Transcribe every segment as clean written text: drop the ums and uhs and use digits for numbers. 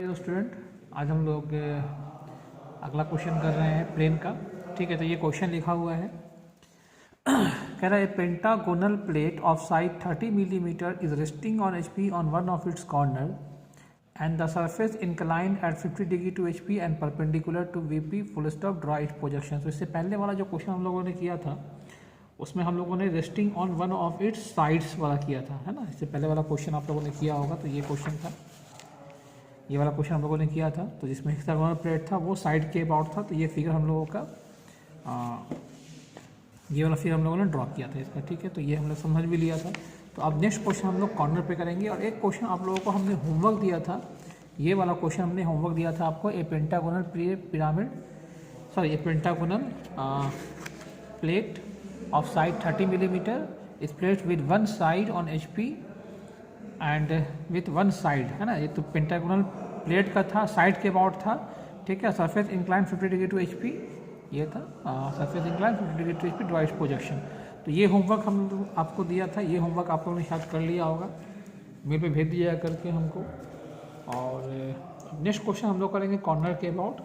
Hello student, आज हम लोग अगला क्वेश्चन कर रहे हैं प्लेन का। ठीक है, तो ये क्वेश्चन लिखा हुआ है। कह रहा है pentagonal plate of side 30 millimetre is resting on HP on one of its corner and the surface inclined at 50 degree to HP and perpendicular to VP full stop draw its projection. तो इससे पहले वाला जो question हम लोगों ने किया था उसमें हम लोगों ने resting on one of it's sides वाला किया था, है ना। इससे पहले वाला क्वेश्चन आप लोगों ने किया होगा, तो ये क्वेश्चन था, ये वाला क्वेश्चन हम लोगों ने किया था। तो जिसमें हेक्सागोनल प्लेट था वो साइड के अबाउट था। तो ये फिगर हम लोगों का ये वाला फिगर हम लोगों ने ड्रॉ किया था इसका। ठीक है, तो ये हम लोग समझ भी लिया था। तो अब नेक्स्ट क्वेश्चन हम लोग कॉर्नर पे करेंगे। और एक क्वेश्चन आप लोगों को हमने होमवर्क दिया था, ये वाला क्वेश्चन हमने होमवर्क दिया था आपको। A pentagonal a pentagonal plate of side 30 millimetre is plate with one side on HP and with one side, है ना। ये तो पेंटागोनल प्लेट का था, साइड के अबाउट था। ठीक है, surface incline 50 degree to HP, ये था surface incline 50 degree to HP draw its projection. तो ये होमवर्क हम आपको दिया था, ये होमवर्क आप लोगों ने शायद कर लिया होगा, मेल पे भेज दिया करके हमको। और नेक्स्ट क्वेश्चन हम लोग करेंगे कॉर्नर के अबाउट।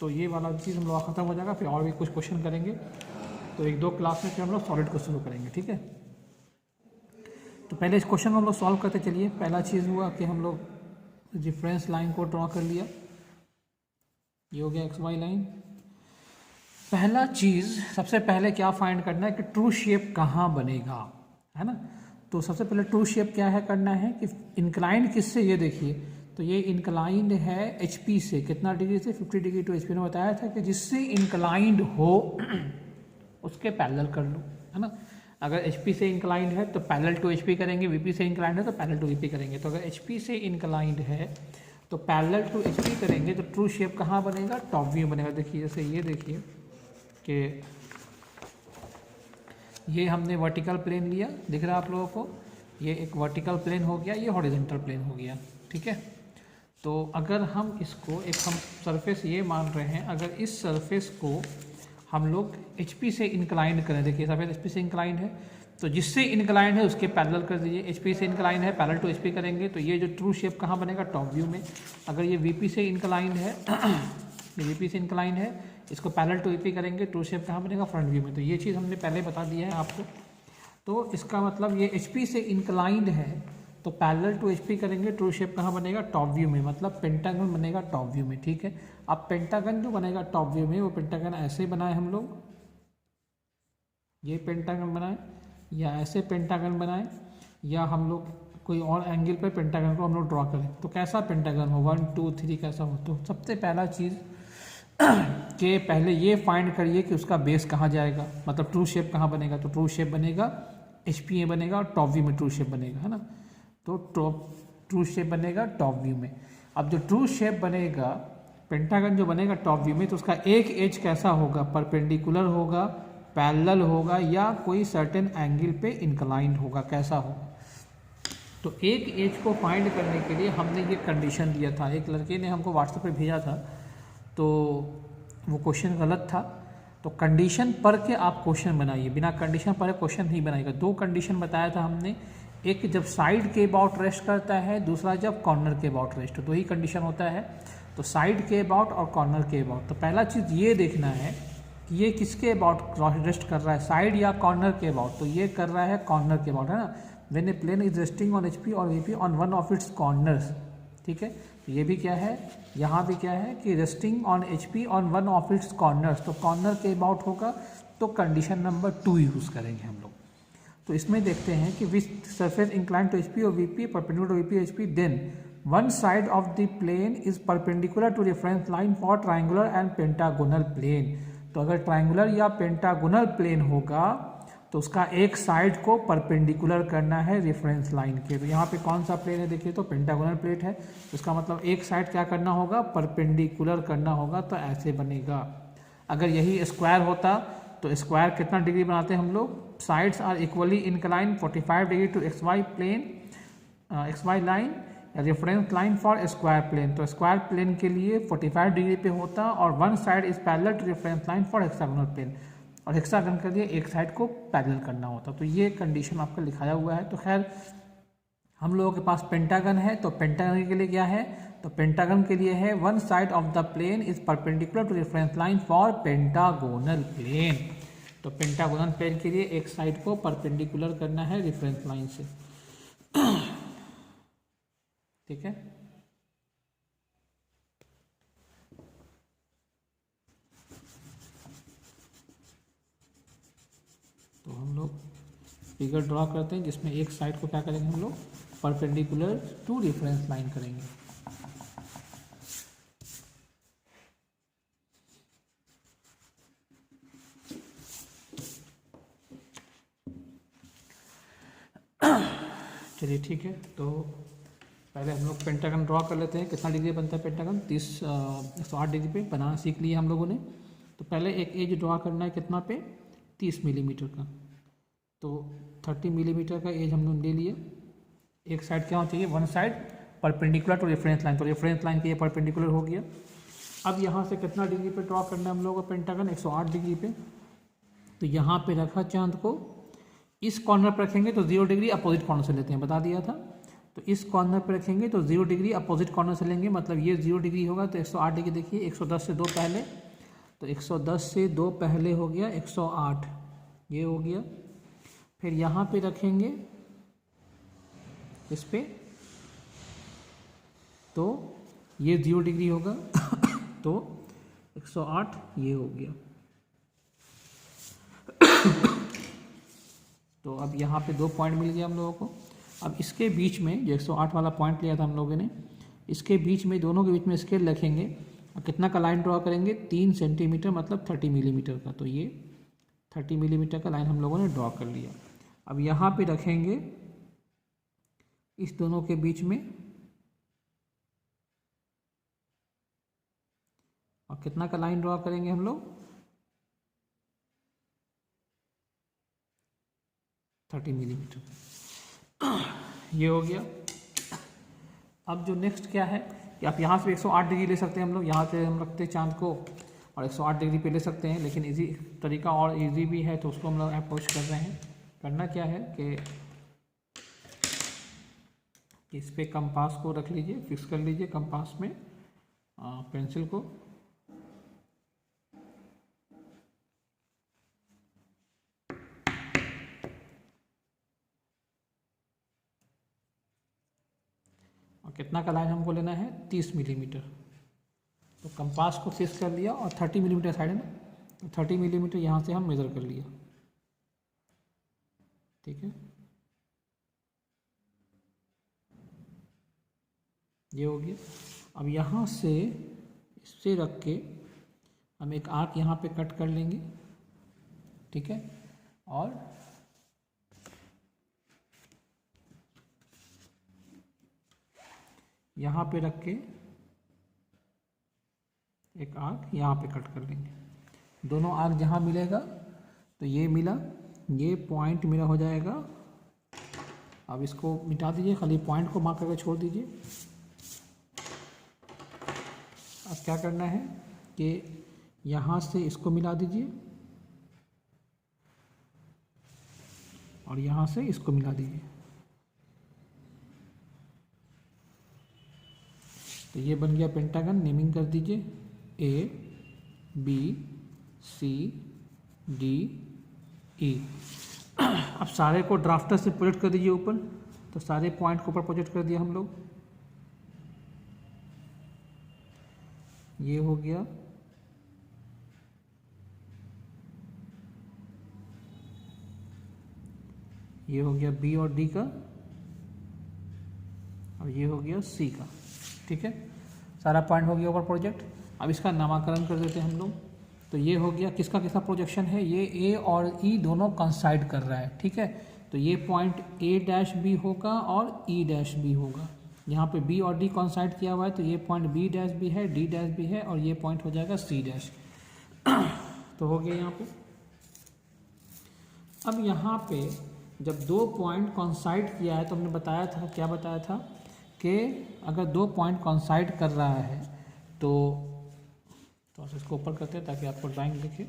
तो ये वाला चीज़ हम लोग ख़त्म हो जाएगा, फिर और भी कुछ क्वेश्चन करेंगे। तो एक दो क्लास में फिर हम लोग सॉलिड को शुरू करेंगे। ठीक है, तो पहले इस क्वेश्चन को हम लोग सॉल्व करते चलिए। पहला चीज़ हुआ कि हम लोग रेफरेंस लाइन को ड्रॉ कर लिया, ये हो गया XY लाइन। पहला चीज़ सबसे पहले क्या फाइंड करना है कि ट्रू शेप कहाँ बनेगा, है ना। तो सबसे पहले ट्रू शेप क्या है करना है कि इंक्लाइंड किससे, ये देखिए, तो ये इंक्लाइंड है HP से, कितना डिग्री से, 50 डिग्री टू HP ने बताया था कि जिससे इंक्लाइंड हो उसके पैरेलल कर लो, है ना। अगर HP से इंक्लाइंड है तो पैरेलल टू HP करेंगे, VP से इंक्लाइंड है तो पैरेलल टू VP करेंगे। तो अगर HP से इंक्लाइंड है तो पैरेलल टू HP करेंगे तो ट्रू शेप कहाँ बनेगा, टॉप व्यू बनेगा। देखिए, जैसे ये देखिए कि ये हमने वर्टिकल प्लेन लिया, दिख रहा है आप लोगों को, ये एक वर्टिकल प्लेन हो गया, ये हॉरिजॉन्टल प्लेन हो गया। ठीक है, तो अगर हम इसको एक हम सरफेस ये मान रहे हैं, अगर इस सरफेस को हम लोग HP से इंक्लाइंड करें, देखिए सरफेस HP से इंक्लाइंड है, तो जिससे इंक्लाइंड है उसके पैरेलल कर दीजिए। HP से इंक्लाइंड है, पैरेलल टू HP करेंगे तो ये जो ट्रू शेप कहाँ बनेगा, टॉप व्यू में। अगर ये VP से इंक्लाइंड है ये VP से इंक्लाइंड है, इसको पैरेलल टू VP करेंगे, ट्रू शेप कहाँ बनेगा, फ्रंट व्यू में। तो ये चीज़ हमने पहले बता दिया है आपको। तो इसका मतलब ये HP से इंक्लाइंड है तो पैरेलल टू HP करेंगे, ट्रू शेप कहाँ बनेगा, टॉप व्यू में, मतलब पेंटागन बनेगा टॉप व्यू में। ठीक है, अब पेंटागन जो बनेगा टॉप व्यू में, वो पेंटागन ऐसे बनाए हम लोग, ये पेंटागन बनाए, या ऐसे पेंटागन बनाए, या हम लोग कोई और एंगल पे पेंटागन को हम लोग ड्रॉ करें। तो कैसा पेंटागन हो, 1 2 3 कैसा हो। तो सबसे पहला चीज़ कि पहले ये फाइंड करिए कि उसका बेस कहाँ जाएगा, मतलब ट्रू शेप कहाँ बनेगा। तो ट्रू शेप बनेगा HP में बनेगा और टॉप व्यू में ट्रू शेप बनेगा, है ना। तो ट्रू शेप बनेगा टॉप व्यू में। अब जो ट्रू शेप बनेगा पेंटागन जो बनेगा टॉप व्यू में, तो उसका एक एज कैसा होगा, परपेंडिकुलर होगा, पैरेलल होगा, या कोई सर्टेन एंगल पे इंक्लाइंड होगा, कैसा होगा। तो एक एज को फाइंड करने के लिए हमने ये कंडीशन दिया था, एक लड़के ने हमको व्हाट्सएप पे भेजा था, तो वो क्वेश्चन गलत था। तो कंडीशन पढ़ के आप क्वेश्चन बनाइए, बिना कंडीशन पढ़े क्वेश्चन नहीं बनाएगा। दो कंडीशन बताया था हमने, एक जब साइड के अबाउट रेस्ट करता है, दूसरा जब कॉर्नर के अबाउट रेस्ट, दो ही कंडीशन होता है। तो साइड के अबाउट और कॉर्नर के अबाउट। तो पहला चीज़ ये देखना है कि ये किसके अबाउट रेस्ट कर रहा है, साइड या कॉर्नर के अबाउट। तो ये कर रहा है कॉर्नर के अबाउट, है ना। When a plane is resting on HP और VP on one of its corners. ठीक है, तो ये भी क्या है, यहाँ भी क्या है कि resting on HP on one of its corners. तो कॉर्नर के अबाउट होगा, तो कंडीशन नंबर 2 यूज़ करेंगे हम लोग। तो इसमें देखते हैं कि which surface inclined to HP और VP perpendicular to VP HP, then one side of the plane is perpendicular to reference line for triangular and pentagonal plane. तो अगर ट्राइंगुलर या पेंटागोनल प्लेन होगा तो उसका एक साइड को परपेंडिकुलर करना है रेफरेंस लाइन के। तो यहाँ पे कौन सा प्लेन है, देखिए, तो पेंटागोनल प्लेट है। उसका मतलब एक साइड क्या करना होगा, परपेंडिकुलर करना होगा। तो ऐसे बनेगा। अगर यही स्क्वायर होता तो स्क्वायर कितना डिग्री बनाते हैं हम लोग, sides are equally incline 45 degree to XY plane, XY line, reference line for square plane. तो स्क्वायर प्लेन के लिए 45 डिग्री पे होता, और one side is parallel to reference line for hexagonal plane, और हेक्सागन के लिए एक साइड को पैरेलल करना होता। तो ये कंडीशन आपका लिखाया हुआ है। तो खैर हम लोगों के पास पेंटागन है, तो पेंटागन के लिए क्या है, तो पेंटागन के लिए है one side of the plane is perpendicular to reference line for pentagonal plane. तो पेंटागोनल प्लेन के लिए एक साइड को परपेंडिकुलर करना है रेफरेंस लाइन से। ठीक है, तो हम लोग फिगर ड्रॉ करते हैं जिसमें एक साइड को क्या करेंगे, हम लोग परपेंडिकुलर टू रेफरेंस लाइन करेंगे। चलिए ठीक है, तो पहले हम लोग पेंटागन ड्रॉ कर लेते हैं। कितना डिग्री बनता है पेंटागन, 108 डिग्री पे बनाना सीख लिया हम लोगों ने। तो पहले एक एज ड्रॉ करना है कितना पे, 30 मिलीमीटर का। तो 30 मिलीमीटर का एज हम लोग ले लिए। एक साइड क्या होना चाहिए, one side perpendicular to reference line, तो रेफरेंस लाइन के ये परपेंडिकुलर हो गया। अब यहाँ से कितना डिग्री पे ड्रॉ करना है हम लोगों को पेंटागन, 108 डिग्री पे। तो यहाँ पे रखा चांद को, इस कॉर्नर पर रखेंगे तो 0 डिग्री अपोजिट कॉर्नर से लेते हैं, बता दिया था। तो इस कॉर्नर पर रखेंगे तो 0 डिग्री अपोजिट कॉर्नर से लेंगे, मतलब ये 0 डिग्री होगा। तो 108 डिग्री देखिए, 110 से 2 पहले, तो 110 से 2 पहले हो गया 108, ये हो गया। फिर यहाँ पे रखेंगे इस पे, तो ये 0 डिग्री होगा। तो 108 ये हो गया। तो अब यहाँ पे 2 पॉइंट मिल गया हम लोगों को। अब इसके बीच में जो 108 वाला पॉइंट लिया था हम लोगों ने, इसके बीच में, दोनों के बीच में स्केल रखेंगे और कितना का लाइन ड्रॉ करेंगे, 3 सेंटीमीटर, मतलब 30 मिलीमीटर का। तो ये 30 मिलीमीटर का लाइन हम लोगों ने ड्रॉ कर लिया। अब यहाँ पे रखेंगे इस दोनों के बीच में, और कितना का लाइन ड्रॉ करेंगे हम लोग, 30 मिलीमीटर। ये हो गया। अब जो नेक्स्ट क्या है कि आप यहाँ से 108 डिग्री ले सकते हैं हम लोग, यहाँ से हम रखते हैं चांद को और 108 डिग्री पे ले सकते हैं, लेकिन इजी तरीका और इजी भी है, तो उसको हम लोग अप्रोच कर रहे हैं। करना क्या है कि इस पे कंपास को रख लीजिए, फिक्स कर लीजिए कंपास में पेंसिल को। और कितना का लाइन हमको लेना है, 30 मिलीमीटर। तो कंपास को फिक्स कर लिया और 30 मिलीमीटर साइड है ना, तो 30 मिलीमीटर यहाँ से हम मेज़र कर लिया। ठीक है, ये हो गया। अब यहाँ से इससे रख के हम एक आर्क यहाँ पे कट कर लेंगे। ठीक है, और यहाँ पे रख के एक आर्क यहाँ पे कट कर लेंगे। दोनों आर्क जहाँ मिलेगा, तो ये मिला, ये पॉइंट मेरा हो जाएगा। अब इसको मिटा दीजिए, खाली पॉइंट को मार्क करके छोड़ दीजिए। अब क्या करना है कि यहाँ से इसको मिला दीजिए और यहाँ से इसको मिला दीजिए। तो ये बन गया पेंटागन। नेमिंग कर दीजिए A B C D E। अब सारे को ड्राफ्टर से प्रोजेक्ट कर दीजिए ऊपर। तो सारे पॉइंट को ऊपर प्रोजेक्ट कर दिया हम लोग। ये हो गया। ये हो गया B और D का, और ये हो गया C का। ठीक है, सारा पॉइंट हो गया ऊपर प्रोजेक्ट। अब इसका नामकरण कर देते हैं हम लोग। तो ये हो गया, किसका किसका प्रोजेक्शन है, ये A और E दोनों कंसाइड कर रहा है। ठीक है, तो ये पॉइंट A' भी होगा और E' भी होगा। यहाँ पे B और D कंसाइड किया हुआ है, तो ये पॉइंट B' भी है, D' भी है, और ये पॉइंट हो जाएगा C'। तो हो गया यहाँ पे। अब यहाँ पे जब 2 पॉइंट कंसाइड किया है, तो हमने बताया था, क्या बताया था कि अगर 2 पॉइंट कंसाइड कर रहा है तो इसको ऊपर करते हैं ताकि आपको ड्राइंग दिखे।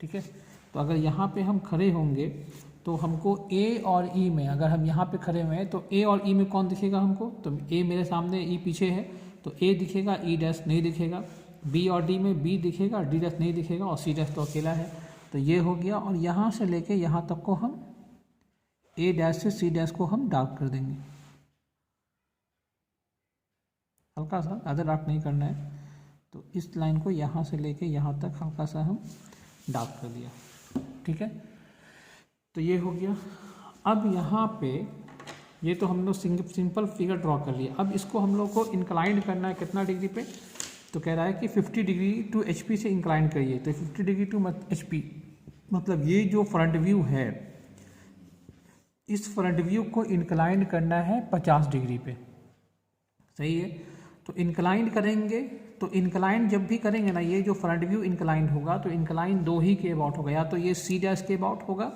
ठीक है, तो अगर यहाँ पे हम खड़े होंगे तो हमको ए और ई में, अगर हम यहाँ पे खड़े हुए हैं तो ए और ई में कौन दिखेगा हमको, तो ए मेरे सामने, ई पीछे है, तो ए दिखेगा, ई डैश नहीं दिखेगा। बी और डी में बी दिखेगा, डी डैश नहीं दिखेगा, और सी डैश तो अकेला है। तो ये हो गया, और यहाँ से लेके यहाँ तक को हम ए डैश से सी डैश को हम डार्क कर देंगे, हल्का सा, ज़्यादा डार्क नहीं करना है। तो इस लाइन को यहाँ से लेके यहाँ तक हल्का सा हम डार्क कर दिया, ठीक है। तो ये हो गया। अब यहाँ पे ये तो हम लोग सिंपल फिगर ड्रॉ कर लिया। अब इसको हम लोग को इंक्लाइन करना है कितना डिग्री पे, तो कह रहा है कि 50 डिग्री टू HP से इंक्लाइन करिए। तो 50 डिग्री टू HP मतलब ये जो फ्रंट व्यू है, इस फ्रंट व्यू को इंक्लाइन करना है 50 डिग्री पे, सही है। तो इंक्लाइन करेंगे, तो इंक्लाइन जब भी करेंगे ना, ये जो फ्रंट व्यू इंक्लाइन होगा तो इंक्लाइन दो ही के अबाउट होगा, या तो ये सी डैश के अबाउट होगा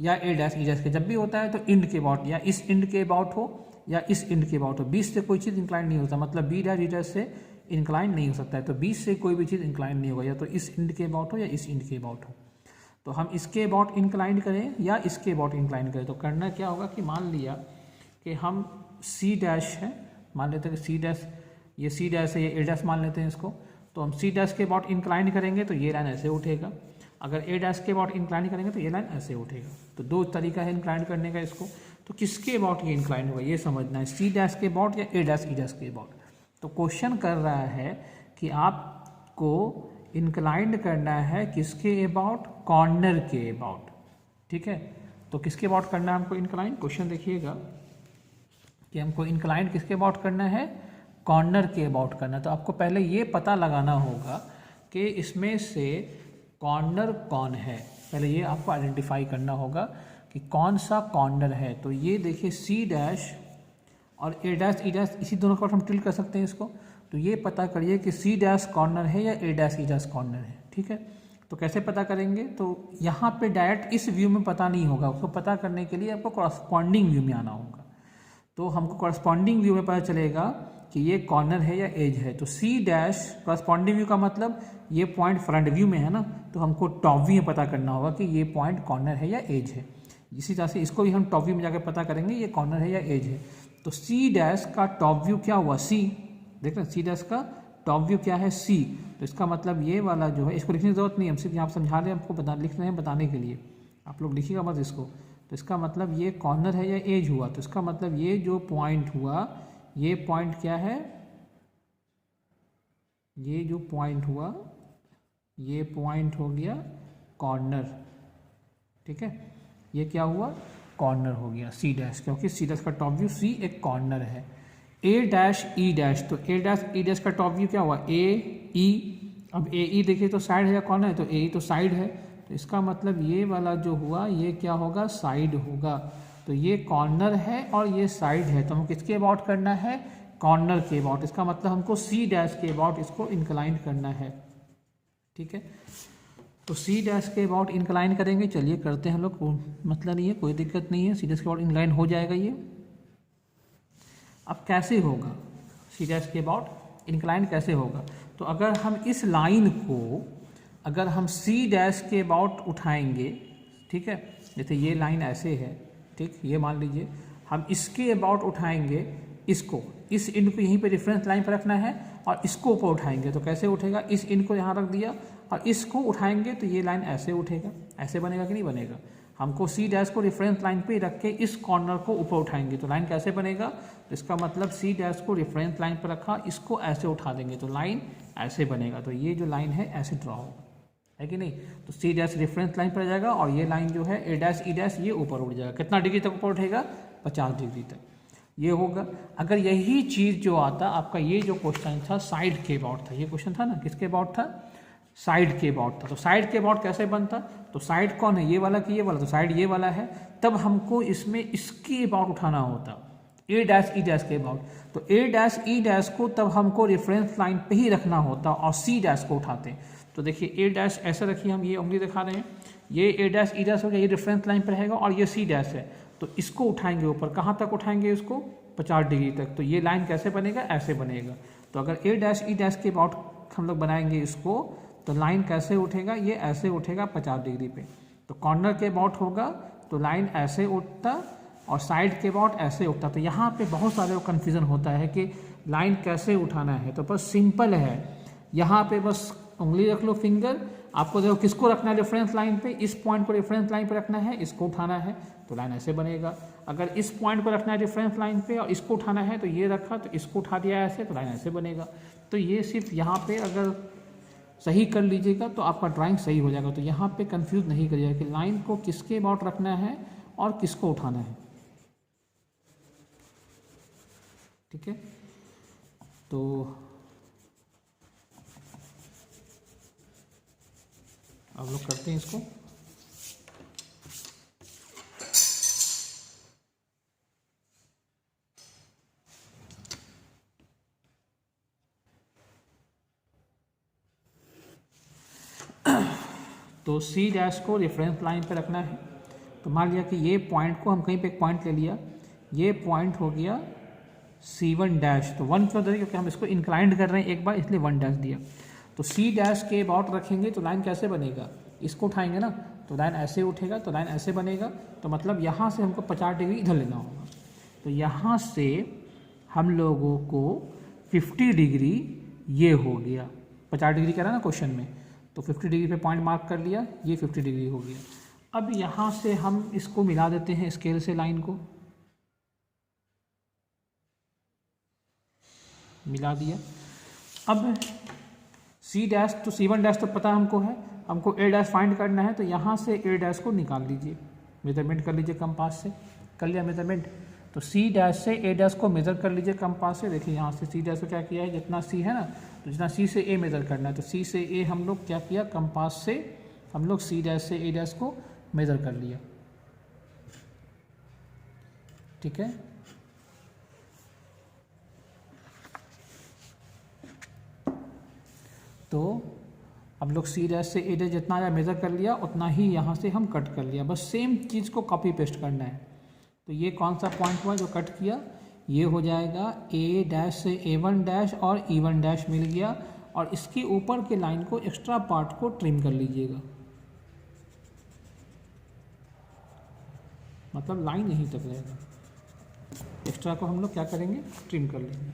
या ए डैश ई डैश के। जब भी होता है तो इंड के अबाउट, या इस इंड के अबाउट हो या इस इंड के अबाउट हो। 20 से कोई चीज़ इंक्लाइन नहीं होता, मतलब बी डैश ई डैश से इंक्लाइन नहीं हो सकता है। तो 20 से कोई भी चीज़ इंक्लाइन नहीं होगा, या तो इस इंड के अबाउट हो या इस इंड के अबाउट हो। तो हम इसके अबाउट इंक्लाइन करें या इसके अबाउट इंक्लाइन करें, तो करना क्या होगा कि मान लिया कि हम सी डैश है, मान लेते हैं कि सी डैश, ये सी डैश है, ये ए डैश मान लेते हैं इसको। तो हम सी डैश के अबाउट इंक्लाइन करेंगे तो ये लाइन ऐसे उठेगा, अगर ए डैश के अबाउट इंक्लाइन करेंगे तो ये लाइन ऐसे उठेगा। तो दो तरीका है इंक्लाइन करने का इसको। तो किसके अबाउट ये इंक्लाइन होगा ये समझना है, सी डैश के अबाउट या ए डैश ई डैश के अबाउट। तो क्वेश्चन कर रहा है कि आपको इंक्लाइंड करना है किसके अबाउट, कॉर्नर के अबाउट, ठीक है। तो किसके अबाउट करना है हमको इंक्लाइन, क्वेश्चन देखिएगा कि हमको इंक्लाइन किसके अबाउट करना है, कॉर्नर के अबाउट करना है। तो आपको पहले ये पता लगाना होगा कि इसमें से कॉर्नर कौन है, पहले ये आपको आइडेंटिफाई करना होगा कि कौन सा कॉर्नर है। तो ये देखिए सी डैश और ए डैश ई डैश, इसी दोनों को हम टिल्ट कर सकते हैं इसको। तो ये पता करिए कि सी डैश कॉर्नर है या ए डैश ई डैश कॉर्नर है, ठीक है। तो कैसे पता करेंगे, तो यहाँ पे डायरेक्ट इस व्यू में पता नहीं होगा, उसको पता करने के लिए आपको कॉरस्पॉन्डिंग व्यू में आना होगा। तो हमको कॉरस्पॉन्डिंग व्यू में पता चलेगा कि ये कॉर्नर है या एज है। तो सी डैश कॉरस्पॉन्डिंग व्यू का मतलब ये पॉइंट फ्रंट व्यू में है ना, तो हमको टॉप व्यू में पता करना होगा कि ये पॉइंट कॉर्नर है या एज है। इसी तरह से इसको भी हम टॉप व्यू में जाकर पता करेंगे ये कॉर्नर है या एज है। तो सी डैश का टॉप व्यू क्या हुआ, सी, देख रहे हैं सी डैश का टॉप व्यू क्या है, सी। तो इसका मतलब ये वाला जो है, इसको लिखने की जरूरत नहीं है, हम सिर्फ यहाँ समझा रहे हैं, आपको लिख रहे हैं बताने के लिए, आप लोग लिखिएगा बस इसको। तो इसका मतलब ये कॉर्नर है या एज हुआ। तो इसका मतलब ये जो पॉइंट हुआ, ये पॉइंट क्या है, ये जो पॉइंट हुआ ये पॉइंट हो गया कॉर्नर, ठीक है। ये क्या हुआ, कॉर्नर हो गया सी डैश, क्योंकि सी डैश का टॉप व्यू सी एक कॉर्नर है। ए डैश ई डैश, तो ए डैश ई डैश का टॉप व्यू क्या हुआ, ए ई। अब ए ई देखिए तो साइड है या कॉर्नर है, तो ए ई तो साइड है। तो इसका मतलब ये वाला जो हुआ ये क्या होगा, साइड होगा। तो ये कॉर्नर है और ये साइड है, तो हमको किसके अबाउट करना है, कॉर्नर के अबाउट। इसका मतलब हमको सी डैश के अबाउट इसको इंक्लाइन करना है, ठीक है। तो सी डैश के अबाउट इंक्लाइन करेंगे, चलिए करते हैं हम लोग, मतलब नहीं है, कोई दिक्कत नहीं है, सी डैश के अबाउट इंक्लाइन हो जाएगा ये। अब कैसे होगा सी डैश के अबाउट इंक्लाइन कैसे होगा, तो अगर हम इस लाइन को अगर हम सी डैश के अबाउट उठाएंगे, ठीक है, जैसे ये लाइन ऐसे है, ठीक, ये मान लीजिए हम इसके अबाउट उठाएंगे, इसको, इस इंड को यहीं पे रेफरेंस लाइन पर रखना है और इसको ऊपर उठाएंगे। तो कैसे उठेगा, इस इंड को यहाँ रख दिया और इसको उठाएंगे तो ये लाइन ऐसे उठेगा, ऐसे बनेगा कि नहीं बनेगा। हमको सी डैश को रेफरेंस लाइन पे रख के इस कॉर्नर को ऊपर उठाएंगे तो लाइन कैसे बनेगा, तो इसका मतलब सी डैश को रेफरेंस लाइन पर रखा, इसको ऐसे उठा देंगे तो लाइन ऐसे बनेगा। तो ये जो लाइन है ऐसे ड्रॉ होगा, है कि नहीं। तो सी डैश रेफरेंस लाइन पर आ जाएगा और ये लाइन जो है ए डैश ई डैश ये ऊपर उठ जाएगा। कितना डिग्री तक ऊपर उठेगा, 50 डिग्री तक ये होगा। अगर यही चीज़ जो आता आपका, ये जो क्वेश्चन था साइड के अबाउट था, ये क्वेश्चन था ना किसके अबाउट था, साइड के अबाउट था। तो साइड के अबाउट कैसे बनता, तो साइड कौन है, ये वाला कि ये वाला, तो साइड ये वाला है। तब हमको इसमें इसके अबाउट उठाना होता, ए डैश ई डैश के अबाउट। तो ए डैश ई डैश को तब हमको रेफरेंस लाइन पे ही रखना होता और सी डैश को उठाते। तो देखिए ए डैश ऐसे रखिए, हम ये उंगली दिखा रहे हैं, ये ए डैश ई डैश हो गया, ये रेफरेंस लाइन पर रहेगा और ये सी डैश है। तो इसको उठाएंगे ऊपर, कहाँ तक उठाएंगे इसको, 50 डिग्री तक। तो ये लाइन कैसे बनेगा, ऐसे बनेगा। तो अगर ए डैश ई डैश के अबाउट हम लोग बनाएंगे इसको, तो लाइन कैसे उठेगा, ये ऐसे उठेगा 50 डिग्री पे। तो कॉर्नर के अबाउट होगा तो लाइन ऐसे उठता और साइड के अबाउट ऐसे उठता। तो यहाँ पे बहुत सारे कन्फ्यूज़न होता है कि लाइन कैसे उठाना है। तो बस सिंपल है, यहाँ पे बस उंगली रख लो, फिंगर। आपको देखो किसको रखना है रेफरेंस लाइन पे, इस पॉइंट को रेफरेंस लाइन पे रखना है, इसको उठाना है तो लाइन ऐसे बनेगा। अगर इस पॉइंट को रखना है रेफरेंस लाइन पे और इसको उठाना है तो ये रखा, तो इसको उठा दिया ऐसे, तो लाइन ऐसे बनेगा। तो ये सिर्फ यहाँ पे अगर सही कर लीजिएगा तो आपका ड्राइंग सही हो जाएगा। तो यहाँ पे कंफ्यूज नहीं करिएगा कि लाइन को किसके अबाउट रखना है और किसको उठाना है। ठीक है, तो अब लोग करते हैं इसको। तो सी डैश को रेफरेंस लाइन पे रखना है। तो मान लिया कि ये पॉइंट को हम कहीं पे एक पॉइंट ले लिया, ये पॉइंट हो गया C1 डैश। तो 1 क्यों दे रहे, क्योंकि हम इसको इंक्लाइंड कर रहे हैं एक बार, इसलिए 1 डैश दिया। तो सी डैश के अबाउट रखेंगे तो लाइन कैसे बनेगा, इसको उठाएंगे ना तो लाइन ऐसे उठेगा, तो लाइन ऐसे बनेगा। तो मतलब यहाँ से हमको 50 डिग्री इधर लेना होगा। तो यहाँ से हम लोगों को 50 डिग्री ये हो गया, 50 डिग्री कह रहा ना क्वेश्चन में, तो 50 डिग्री पे पॉइंट मार्क कर लिया, ये 50 डिग्री हो गया। अब यहाँ से हम इसको मिला देते हैं स्केल से, लाइन को मिला दिया। अब सी डैश तो C1 डैश तो पता हमको है, हमको A डैश फाइंड करना है। तो यहाँ से A डैश को निकाल लीजिए, मेजरमेंट कर लीजिए कंपास से, कर लिया मेजरमेंट। तो C डैश से A डैश को मेज़र कर लीजिए कंपास से। देखिए यहाँ से C डैश को क्या किया है, जितना C है ना, तो जितना C से A मेज़र करना है, तो C से A हम लोग क्या किया, कंपास से हम लोग C डैश से A डैश को मेज़र कर लिया। ठीक है, तो अब लोग C डैश से A डैश जितना आया मेज़र कर लिया, उतना ही यहाँ से हम कट कर लिया। बस सेम चीज़ को कॉपी पेस्ट करना है। तो ये कौन सा पॉइंट हुआ जो कट किया, ये हो जाएगा A डैश से A1 डैश और E1 डैश मिल गया। और इसके ऊपर के लाइन को, एक्स्ट्रा पार्ट को ट्रिम कर लीजिएगा, मतलब लाइन यहीं तक रहेगा, एक्स्ट्रा को हम लोग क्या करेंगे, ट्रिम कर लेंगे।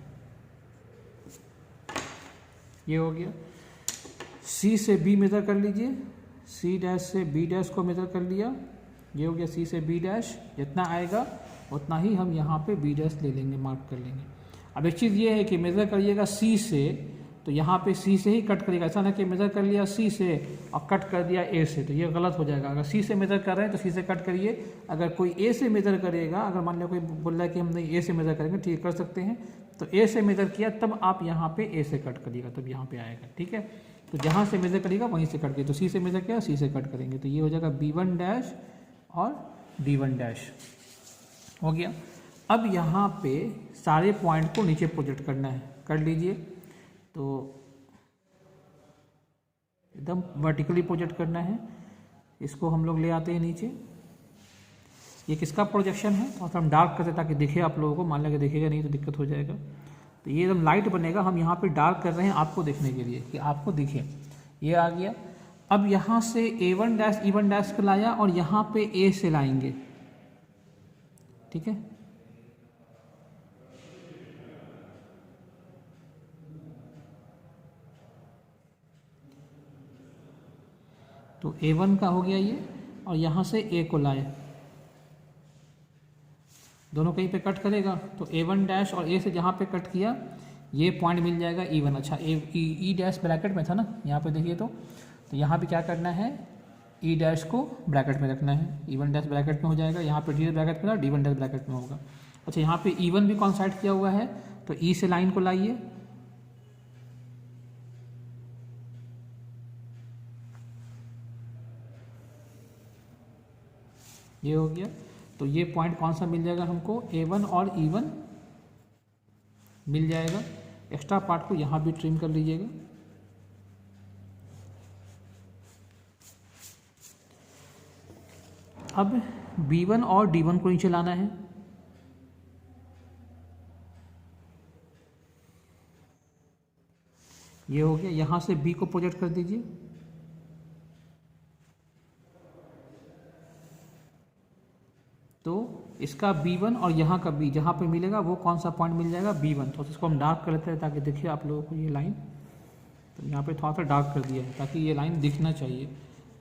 ये हो गया। C से B मेज़र कर लीजिए, C डैश से B डैश को मेज़र कर लिया, ये हो गया C से B डैश। जितना आएगा उतना ही हम यहाँ पे B डैश ले लेंगे, मार्क कर लेंगे। अब एक चीज़ ये है कि मेज़र करिएगा C से, तो यहाँ पे C से ही कट करिएगा। ऐसा ना कि मेज़र कर लिया C से और कट कर दिया A से, तो ये गलत हो जाएगा। अगर C से मेज़र कर रहे हैं तो C से कट करिए। अगर कोई A से मेज़र करेगा, अगर मान लिया कोई बोल रहा है कि हम नहीं A से मेज़र करेंगे, ठीक कर सकते हैं, तो A से मेज़र किया तब आप यहाँ पे A से कट करिएगा, तब यहाँ पे आएगा। ठीक है, तो जहाँ से मेज़र करिएगा वहीं से कट करिए। तो C से मेज़र किया, C से कट करेंगे, तो ये हो जाएगा B1 डैश और D1 डैश हो गया। अब यहाँ पे सारे पॉइंट को नीचे प्रोजेक्ट करना है, कर लीजिए। तो एकदम वर्टिकली प्रोजेक्ट करना है, इसको हम लोग ले आते हैं नीचे। ये किसका प्रोजेक्शन है, तो हम डार्क करते ताकि दिखे आप लोगों को, मान लिया कि दिखेगा नहीं तो दिक्कत हो जाएगा। तो ये एकदम लाइट बनेगा, हम यहाँ पे डार्क कर रहे हैं आपको देखने के लिए कि आपको दिखे। ये आ गया। अब यहाँ से A1 डैश E1 डैश को लाया और यहाँ पे A से लाएंगे। ठीक है, तो A1 का हो गया ये, और यहाँ से A को लाए, दोनों कहीं पे कट करेगा तो A1 डैश और A से जहाँ पे कट किया ये पॉइंट मिल जाएगा E1। अच्छा, E डैश ब्रैकेट में था ना, यहाँ पे देखिए। तो यहाँ पे क्या करना है, E डैश को ब्रैकेट में रखना है, E1 डैश ब्रैकेट में हो जाएगा, यहाँ पे D ब्रैकेट में था, D1 डैश ब्रैकेट में होगा। अच्छा, यहाँ पे E1 भी कॉन्साइड किया हुआ है, तो E से लाइन को लाइए, ये हो गया। तो ये पॉइंट कौन सा मिल जाएगा हमको, A1 और E1 मिल जाएगा। एक्स्ट्रा पार्ट को यहाँ भी ट्रिम कर लीजिएगा। अब B1 और D1 को नीचे लाना है, ये हो गया। यहाँ से B को प्रोजेक्ट कर दीजिए, इसका B1 और यहाँ का B जहाँ पे मिलेगा वो कौन सा पॉइंट मिल जाएगा, B1। तो इसको हम डार्क कर लेते हैं ताकि देखिए आप लोगों को ये लाइन, तो यहाँ पे थोड़ा सा डार्क कर दिया है ताकि ये लाइन दिखना चाहिए,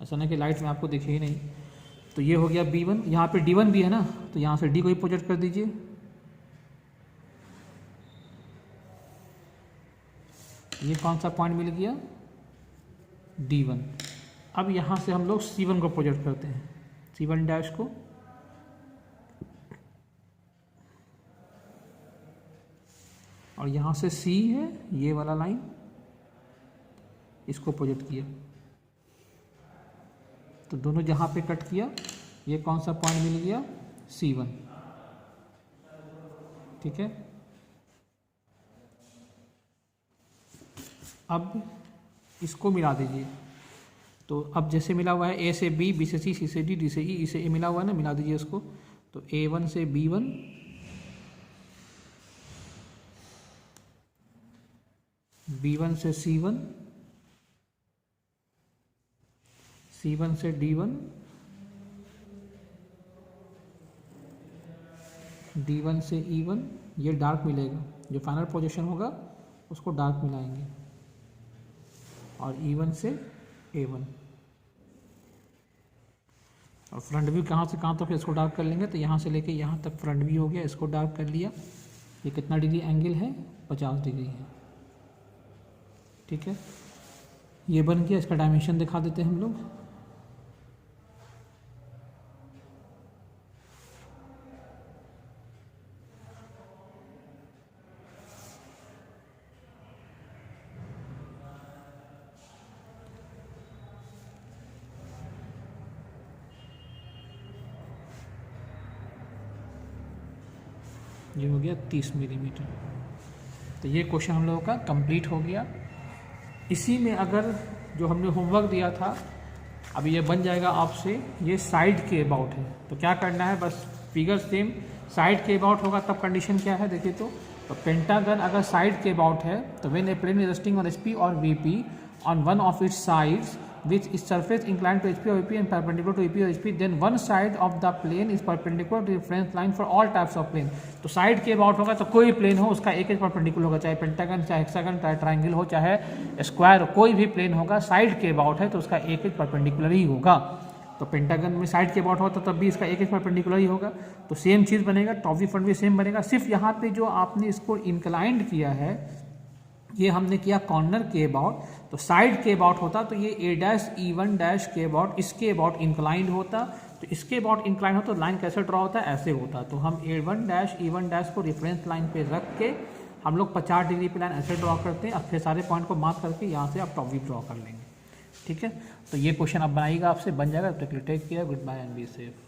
ऐसा ना कि लाइट में आपको दिखे ही नहीं। तो ये हो गया B1, यहाँ पे D1 भी है ना, तो यहाँ से D को ही प्रोजेक्ट कर दीजिए। ये कौन सा पॉइंट मिल गया, D1। अब यहाँ से हम लोग C1 को प्रोजेक्ट करते हैं, C1 डैश को, और यहाँ से C है ये वाला लाइन, इसको प्रोजेक्ट किया। तो दोनों जहाँ पे कट किया ये कौन सा पॉइंट मिल गया, C1, ठीक है। अब इसको मिला दीजिए। तो अब जैसे मिला हुआ है A से B, B से C, C से D, D से E, E से A मिला हुआ है ना, मिला दीजिए इसको। तो A1 से B1, B1 से C1, C1 से D1, D1 से E1, ये डार्क मिलेगा, जो फाइनल पोजीशन होगा उसको डार्क मिलाएंगे, और E1 से A1। और फ्रंट व्यू कहाँ से कहाँ तक इसको डार्क कर लेंगे, तो यहाँ से लेके यहाँ तक फ्रंट व्यू हो गया, इसको डार्क कर लिया। ये कितना डिग्री एंगल है, 50 डिग्री है, ठीक है। ये बन गया, इसका डायमेंशन दिखा देते हैं हम लोग। ये हो गया 30 मिलीमीटर। तो ये क्वेश्चन हम लोगों का कंप्लीट हो गया। इसी में अगर जो हमने होमवर्क दिया था, अभी ये बन जाएगा आपसे, ये साइड के अबाउट है। तो क्या करना है, बस फिगर सेम साइड के अबाउट होगा, तब कंडीशन क्या है देखिए। तो पेंटागन अगर साइड के अबाउट है तो when a plane is resting on SP और VP on one of its sides which is surface inclined to HP or VP and perpendicular to EP or HP, then one side of the plane is perpendicular to reference line for all types of plane। तो side के about होगा तो कोई plane हो उसका एक perpendicular होगा, चाहे पेंटागन, चाहे हेक्सागन, चाहे ट्राइंगल हो, चाहे स्क्वायर, कोई भी प्लेन होगा साइड के अबाउट है तो उसका एक परपेंडिकुलर ही होगा। तो पेंटागन में साइड के अबाउट होता तब भी इसका एक परपेंडिकुलर ही होगा। तो सेम चीज़ बनेगा, top view front view same बनेगा। सिर्फ यहाँ पे जो आपने इसको इंक्लाइंड किया है, ये हमने किया कॉर्नर के अबाउट। तो साइड के अबाउट होता तो ये A', E1' के अबाउट, इसके अबाउट इंक्लाइंड होता। तो इसके अबाउट इंक्लाइंड होता तो लाइन कैसे ड्रॉ होता है, ऐसे होता। तो हम A1', E1' को रेफरेंस लाइन पे रख के हम लोग 50 डिग्री पे लाइन ऐसे ड्रॉ करते हैं। अब फिर सारे पॉइंट को मार्क करके यहाँ से आप टॉप व्यू ड्रॉ कर लेंगे, ठीक है। तो ये क्वेश्चन आप बनाइएगा, आपसे बन जाएगा। Take care, good bye and be safe.